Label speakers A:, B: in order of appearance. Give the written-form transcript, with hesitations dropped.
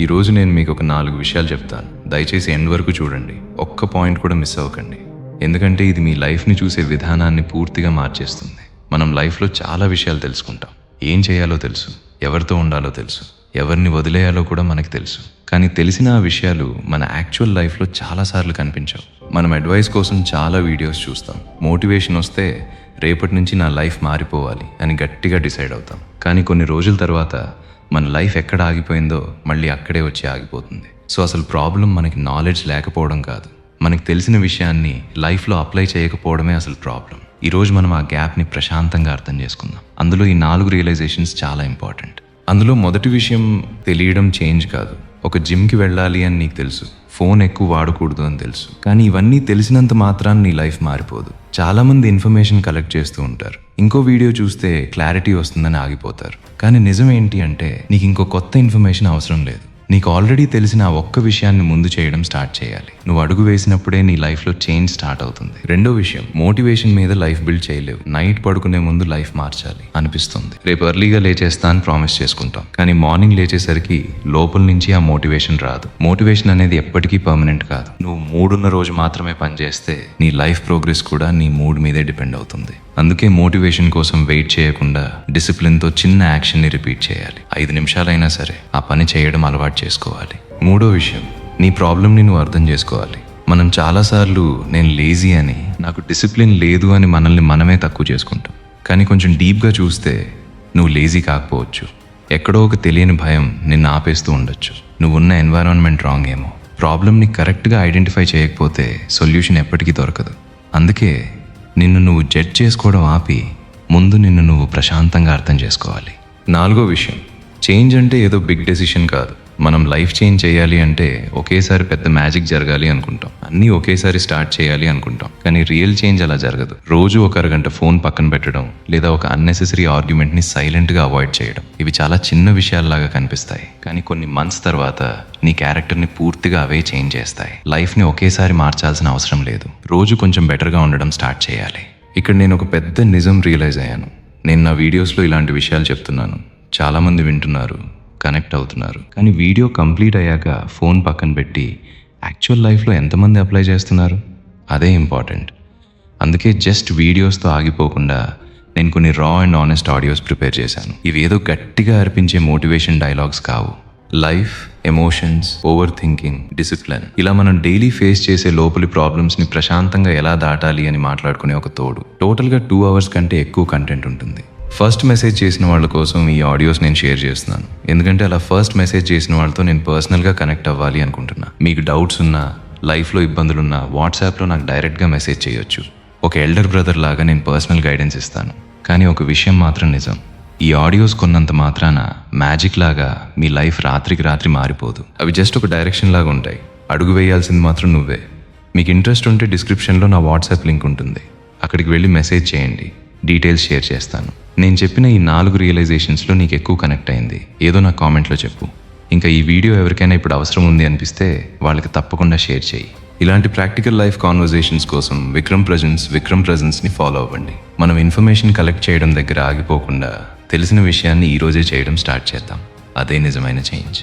A: ఈరోజు నేను మీకు ఒక 4 విషయాలు చెప్తాను. దయచేసి ఎండ్ వరకు చూడండి. ఒక్క పాయింట్ కూడా మిస్ అవ్వకండి. ఎందుకంటే ఇది మీ లైఫ్ని చూసే విధానాన్ని పూర్తిగా మార్చేస్తుంది. మనం లైఫ్లో చాలా విషయాలు తెలుసుకుంటాం. ఏం చేయాలో తెలుసు, ఎవరితో ఉండాలో తెలుసు, ఎవరిని వదిలేయాలో కూడా మనకు తెలుసు. కానీ తెలిసిన ఆ విషయాలు మన యాక్చువల్ లైఫ్లో చాలాసార్లు కనిపించవు. మనం అడ్వైస్ కోసం చాలా వీడియోస్ చూస్తాం. మోటివేషన్ వస్తే రేపటి నుంచి నా లైఫ్ మారిపోవాలి అని గట్టిగా డిసైడ్ అవుతాం. కానీ కొన్ని రోజుల తర్వాత మన లైఫ్ ఎక్కడ ఆగిపోయిందో మళ్ళీ అక్కడే వచ్చి ఆగిపోతుంది. సో అసలు ప్రాబ్లం మనకి నాలెడ్జ్ లేకపోవడం కాదు, మనకి తెలిసిన విషయాన్ని లైఫ్లో అప్లై చేయకపోవడమే అసలు ప్రాబ్లం. ఈరోజు మనం ఆ గ్యాప్ని ప్రశాంతంగా అర్థం చేసుకుందాం. అందులో ఈ 4 రియలైజేషన్స్ చాలా ఇంపార్టెంట్. అందులో మొదటి విషయం తెలియడం చేంజ్ కాదు. ఒక జిమ్కి వెళ్ళాలి అని నీకు తెలుసు, ఫోన్ ఎక్కువ వాడకూడదు అని తెలుసు, కానీ ఇవన్నీ తెలిసినంత మాత్రాన్ని నీ లైఫ్ మారిపోదు. చాలామంది ఇన్ఫర్మేషన్ కలెక్ట్ చేస్తూ ఉంటారు, ఇంకో వీడియో చూస్తే క్లారిటీ వస్తుందని ఆగిపోతారు. కానీ నిజం ఏంటి అంటే నీకు ఇంకో కొత్త ఇన్ఫర్మేషన్ అవసరం లేదు. నీకు ఆల్రెడీ తెలిసిన ఆ ఒక్క విషయాన్ని ముందు చేయడం స్టార్ట్ చేయాలి. నువ్వు అడుగు వేసినప్పుడే నీ లైఫ్లో చేంజ్ స్టార్ట్ అవుతుంది. రెండో విషయం, మోటివేషన్ మీద లైఫ్ బిల్డ్ చేయలేవు. నైట్ పడుకునే ముందు లైఫ్ మార్చాలి అనిపిస్తుంది, రేపు ఎర్లీగా లేచేస్తా అని ప్రామిస్ చేసుకుంటాం. కానీ మార్నింగ్ లేచేసరికి లోపల నుంచి ఆ మోటివేషన్ రాదు. మోటివేషన్ అనేది ఎప్పటికీ పర్మనెంట్ కాదు. నువ్వు మూడున్న రోజు మాత్రమే పనిచేస్తే నీ లైఫ్ ప్రోగ్రెస్ కూడా నీ మూడ్ మీదే డిపెండ్ అవుతుంది. అందుకే మోటివేషన్ కోసం వెయిట్ చేయకుండా డిసిప్లిన్తో చిన్న యాక్షన్ని రిపీట్ చేయాలి. 5 నిమిషాలైనా సరే ఆ పని చేయడం అలవాటు చేసుకోవాలి. మూడో విషయం, నీ ప్రాబ్లమ్ని నువ్వు అర్థం చేసుకోవాలి. మనం చాలాసార్లు నేను లేజీ అని, నాకు డిసిప్లిన్ లేదు అని మనల్ని మనమే తక్కువ చేసుకుంటాం. కానీ కొంచెం డీప్గా చూస్తే నువ్వు లేజీ కాకపోవచ్చు, ఎక్కడో ఒక తెలియని భయం నిన్ను ఆపేస్తూ ఉండొచ్చు. నువ్వున్న ఎన్వైరాన్మెంట్ రాంగ్ ఏమో. ప్రాబ్లమ్ని కరెక్ట్గా ఐడెంటిఫై చేయకపోతే సొల్యూషన్ ఎప్పటికీ దొరకదు. అందుకే నిన్ను నువ్వు జడ్జ్ చేసుకోవడం ఆపి ముందు నిన్ను నువ్వు ప్రశాంతంగా అర్థం చేసుకోవాలి. 4వ విషయం, చేంజ్ అంటే ఏదో బిగ్ డెసిషన్ కాదు. మనం లైఫ్ చేంజ్ చేయాలి అంటే ఒకేసారి పెద్ద మ్యాజిక్ జరగాలి అనుకుంటాం, అన్నీ ఒకేసారి స్టార్ట్ చేయాలి అనుకుంటాం. కానీ రియల్ చేంజ్ అలా జరగదు. రోజు ఒక అరగంట ఫోన్ పక్కన పెట్టడం, లేదా ఒక అన్నెసెసరీ ఆర్గ్యుమెంట్ని సైలెంట్గా అవాయిడ్ చేయడం, ఇవి చాలా చిన్న విషయాల్లాగా కనిపిస్తాయి. కానీ కొన్ని మంత్స్ తర్వాత నీ క్యారెక్టర్ని పూర్తిగా అవే చేంజ్ చేస్తాయి. లైఫ్ని ఒకేసారి మార్చాల్సిన అవసరం లేదు. రోజు కొంచెం బెటర్గా ఉండడం స్టార్ట్ చేయాలి. ఇక్కడ నేను ఒక పెద్ద నిజం రియలైజ్ అయ్యాను. నేను నా వీడియోస్లో ఇలాంటి విషయాలు చెప్తున్నాను, చాలామంది వింటున్నారు, కనెక్ట్ అవుతున్నారు. కానీ వీడియో కంప్లీట్ అయ్యాక ఫోన్ పక్కన పెట్టి యాక్చువల్ లైఫ్లో ఎంతమంది అప్లై చేస్తున్నారు, అదే ఇంపార్టెంట్. అందుకే జస్ట్ వీడియోస్తో ఆగిపోకుండా నేను కొన్ని రా అండ్ ఆనెస్ట్ ఆడియోస్ ప్రిపేర్ చేశాను. ఇవి ఏదో గట్టిగా అర్పించే మోటివేషన్ డైలాగ్స్ కావు. Life, emotions, over thinking, discipline, ఇలా మనం డైలీ ఫేస్ చేసే లోపలి ప్రాబ్లమ్స్ని ప్రశాంతంగా ఎలా దాటాలి అని మాట్లాడుకునే ఒక తోడు. టోటల్గా 2 hours కంటే ఎక్కువ కంటెంట్ ఉంటుంది. ఫస్ట్ మెసేజ్ చేసిన వాళ్ళ కోసం ఈ ఆడియోస్ నేను షేర్ చేస్తున్నాను. ఎందుకంటే అలా ఫస్ట్ మెసేజ్ చేసిన వాళ్ళతో నేను పర్సనల్గా కనెక్ట్ అవ్వాలి అనుకుంటున్నా. మీకు డౌట్స్ ఉన్నా, లైఫ్లో ఇబ్బందులున్నా వాట్సాప్లో నాకు డైరెక్ట్గా మెసేజ్ చేయొచ్చు. ఒక ఎల్డర్ బ్రదర్ లాగా నేను పర్సనల్ గైడెన్స్ ఇస్తాను. కానీ ఒక విషయం మాత్రం నిజం, ఈ ఆడియోస్ కొన్నంత మాత్రాన మ్యాజిక్ లాగా మీ లైఫ్ రాత్రికి రాత్రి మారిపోదు. అవి జస్ట్ ఒక డైరెక్షన్ లాగా ఉంటాయి. అడుగు వేయాల్సింది మాత్రం నువ్వే. మీకు ఇంట్రెస్ట్ ఉంటే డిస్క్రిప్షన్లో నా వాట్సాప్ లింక్ ఉంటుంది, అక్కడికి వెళ్ళి మెసేజ్ చేయండి, డీటెయిల్స్ షేర్ చేస్తాను. నేను చెప్పిన ఈ 4 రియలైజేషన్స్లో నీకు ఎక్కువ కనెక్ట్ అయింది ఏదో నా కామెంట్లో చెప్పు. ఇంకా ఈ వీడియో ఎవరికైనా ఇప్పుడు అవసరం ఉంది అనిపిస్తే వాళ్ళకి తప్పకుండా షేర్ చేయి. ఇలాంటి ప్రాక్టికల్ లైఫ్ కాన్వర్జేషన్స్ కోసం విక్రమ్ ప్రజెన్స్ని ఫాలో అవ్వండి. మనం ఇన్ఫర్మేషన్ కలెక్ట్ చేయడం దగ్గర ఆగిపోకుండా తెలిసిన విషయాన్ని ఈరోజే చేయడం స్టార్ట్ చేద్దాం. అదే నిజమైన చేంజ్.